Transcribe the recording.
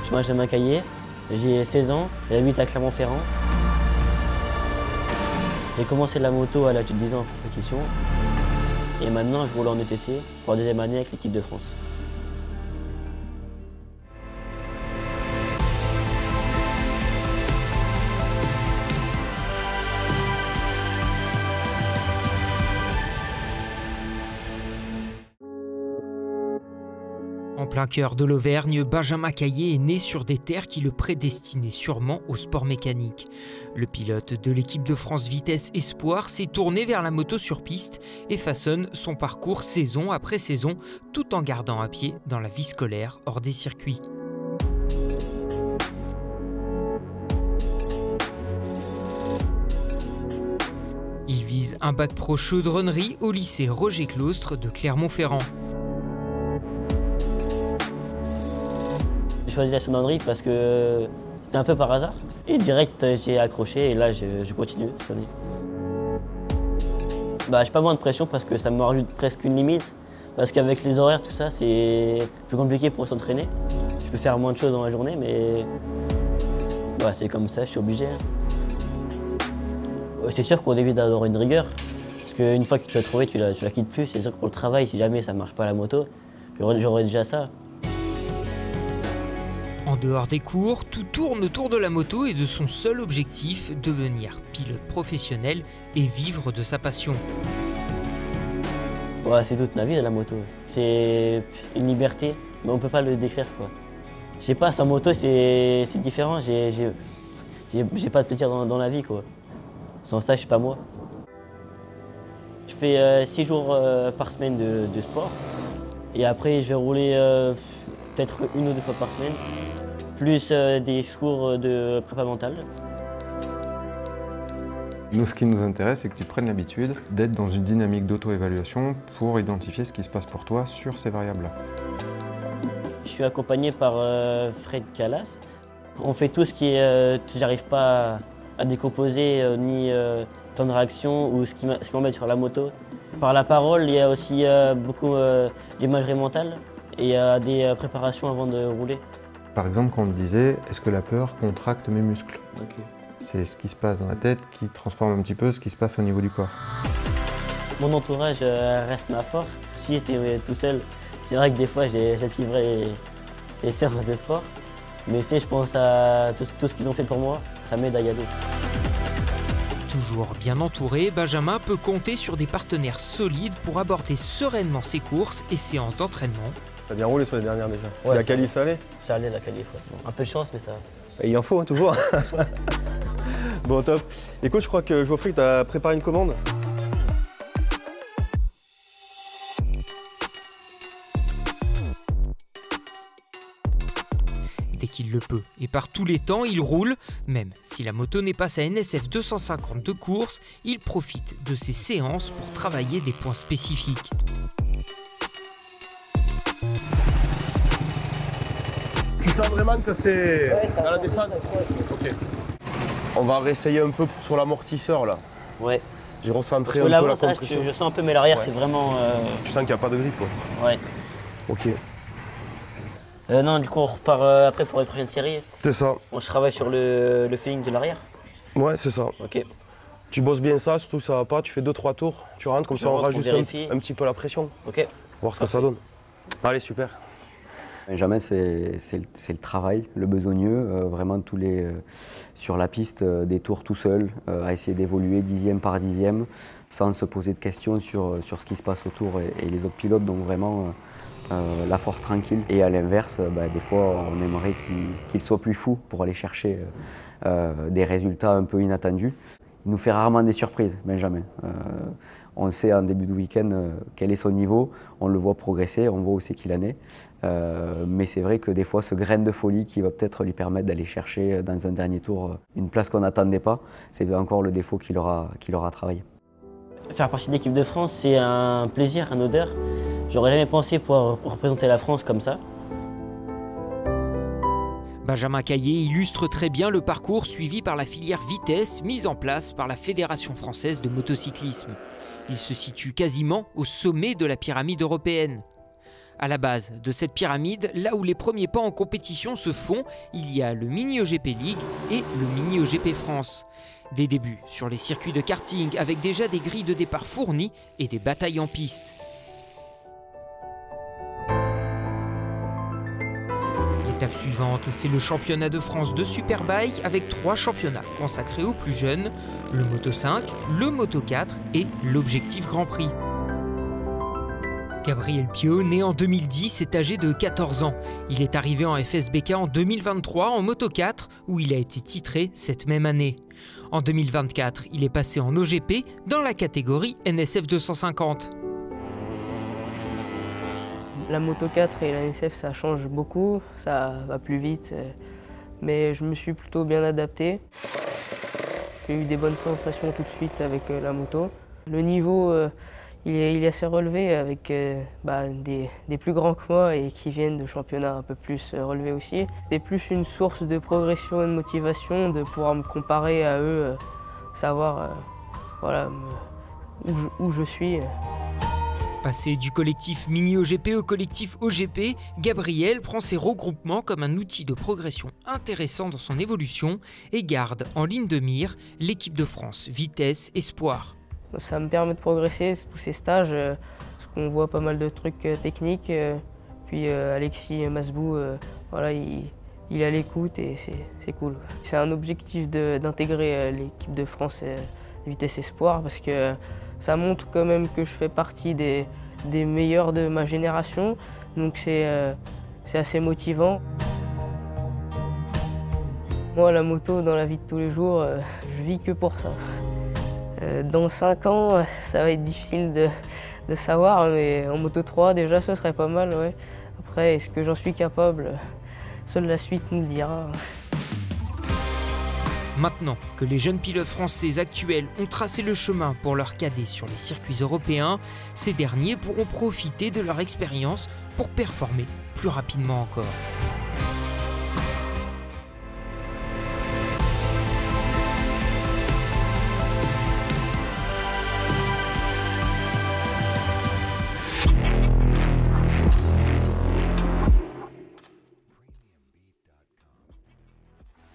suis Benjamin Caillé, j'ai 16 ans, j'habite à Clermont-Ferrand. J'ai commencé la moto à l'âge de 10 ans en compétition et maintenant je roule en ETC pour la deuxième année avec l'équipe de France. En plein cœur de l'Auvergne, Benjamin Caillé est né sur des terres qui le prédestinaient sûrement au sport mécanique. Le pilote de l'équipe de France Vitesse Espoir s'est tourné vers la moto sur piste et façonne son parcours saison après saison, tout en gardant un pied dans la vie scolaire hors des circuits. Il vise un bac pro chaudronnerie au lycée Roger Claustre de Clermont-Ferrand. J'ai choisi la chaudronnerie parce que c'était un peu par hasard. Et direct, j'ai accroché et là, je continue cette année. J'ai pas moins de pression parce que ça me rajoute presque une limite. Parce qu'avec les horaires, tout ça, c'est plus compliqué pour s'entraîner. Je peux faire moins de choses dans la journée, mais c'est comme ça, je suis obligé. C'est sûr qu'on évite d'avoir une rigueur. Parce qu'une fois que tu l'as trouvé, tu la quittes plus. C'est sûr que pour le travail, si jamais ça ne marche pas à la moto, j'aurais déjà ça. En dehors des cours, tout tourne autour de la moto et de son seul objectif, devenir pilote professionnel et vivre de sa passion. C'est toute ma vie la moto. C'est une liberté, mais on ne peut pas le décrire, quoi. Je sais pas, sans moto c'est différent. J'ai pas de plaisir dans la vie, quoi. Sans ça, je suis pas moi. Je fais 6 jours par semaine de sport. Et après, je vais rouler peut-être 1 ou 2 fois par semaine. Plus des cours de prépa mentale. Nous, ce qui nous intéresse, c'est que tu prennes l'habitude d'être dans une dynamique d'auto-évaluation pour identifier ce qui se passe pour toi sur ces variables-là. Je suis accompagné par Fred Calas. On fait tout ce qui est j'arrive pas à décomposer ni temps de réaction ou ce qui m'embête sur la moto. Par la parole, il y a aussi beaucoup d'imagerie mentale et des préparations avant de rouler. Par exemple, quand on me disait « est-ce que la peur contracte mes muscles ?» C'est ce qui se passe dans la tête qui transforme un petit peu ce qui se passe au niveau du corps. Mon entourage reste ma force. Si j'étais tout seul, c'est vrai que des fois j'esquiverais les séances de sport. Mais je pense à tout ce qu'ils ont fait pour moi, ça m'aide à y aller. Toujours bien entouré, Benjamin peut compter sur des partenaires solides pour aborder sereinement ses courses et séances d'entraînement. T'as bien roulé sur les dernières déjà. Ouais, la qualif, ça allait? Ça allait la qualif, ouais. Un peu de chance, mais ça. Et il en faut, toujours. Bon, top. Écoute, je crois que Geoffrey t'a préparé une commande. Dès qu'il le peut et par tous les temps, il roule. Même si la moto n'est pas sa NSF 250 de course, il profite de ses séances pour travailler des points spécifiques. Tu sens vraiment que c'est dans la descente? Ok. On va réessayer un peu sur l'amortisseur là. Ouais. J'ai recentré un peu la compression. je sens un peu, mais l'arrière c'est vraiment... Tu sens qu'il n'y a pas de grip, quoi. Ouais. Ok. Non, du coup on repart après pour les prochaines séries. C'est ça. On se travaille sur le feeling de l'arrière. Ouais, c'est ça. Ok. Tu bosses bien ça, surtout que ça va pas, tu fais 2-3 tours, tu rentres, comme ça on rajoute un petit peu la pression. Ok. Voir ce que ça donne. Allez, super. Benjamin, c'est le travail, le besogneux, vraiment sur la piste, des tours tout seul, à essayer d'évoluer 10e par 10e, sans se poser de questions sur ce qui se passe autour et les autres pilotes, donc vraiment la force tranquille. Et à l'inverse, des fois, on aimerait qu'il soit plus fou pour aller chercher des résultats un peu inattendus. Il nous fait rarement des surprises, Benjamin. On sait en début de week-end quel est son niveau, on le voit progresser, on voit aussi qu'il en est. Mais c'est vrai que des fois, ce grain de folie qui va peut-être lui permettre d'aller chercher dans un dernier tour une place qu'on n'attendait pas, c'est encore le défaut qu'il aura travaillé. Faire partie de l'équipe de France, c'est un plaisir, un honneur. J'aurais jamais pensé pouvoir représenter la France comme ça. Benjamin Caillé illustre très bien le parcours suivi par la filière vitesse mise en place par la Fédération française de motocyclisme. Il se situe quasiment au sommet de la pyramide européenne. À la base de cette pyramide, là où les premiers pas en compétition se font, il y a le Mini OGP League et le Mini OGP France. Des débuts sur les circuits de karting avec déjà des grilles de départ fournies et des batailles en piste. L'étape suivante, c'est le championnat de France de Superbike avec 3 championnats consacrés aux plus jeunes, le Moto 5, le Moto 4 et l'Objectif Grand Prix. Gabriel Piot, né en 2010, est âgé de 14 ans. Il est arrivé en FSBK en 2023 en Moto 4 où il a été titré cette même année. En 2024, il est passé en OGP dans la catégorie NSF 250. La Moto 4 et la NSF, ça change beaucoup, ça va plus vite, mais je me suis plutôt bien adapté. J'ai eu des bonnes sensations tout de suite avec la moto. Le niveau, il est assez relevé avec des plus grands que moi et qui viennent de championnats un peu plus relevés aussi. C'était plus une source de progression et de motivation de pouvoir me comparer à eux, savoir où je suis. Passé du collectif Mini OGP au collectif OGP, Gabriel prend ces regroupements comme un outil de progression intéressant dans son évolution et garde en ligne de mire l'équipe de France Vitesse Espoir. Ça me permet de progresser, tous ces stages, parce qu'on voit pas mal de trucs techniques. Puis Alexis Masbou, il est à l'écoute et c'est cool. C'est un objectif d'intégrer l'équipe de France Vitesse Espoir parce que ça montre quand même que je fais partie des meilleurs de ma génération, donc c'est assez motivant. Moi, la moto, dans la vie de tous les jours, je vis que pour ça. Dans 5 ans, ça va être difficile de savoir, mais en Moto 3, déjà, ce serait pas mal. Ouais. Après, est-ce que j'en suis capable? Seule la suite nous le dira. Maintenant que les jeunes pilotes français actuels ont tracé le chemin pour leurs cadets sur les circuits européens, ces derniers pourront profiter de leur expérience pour performer plus rapidement encore.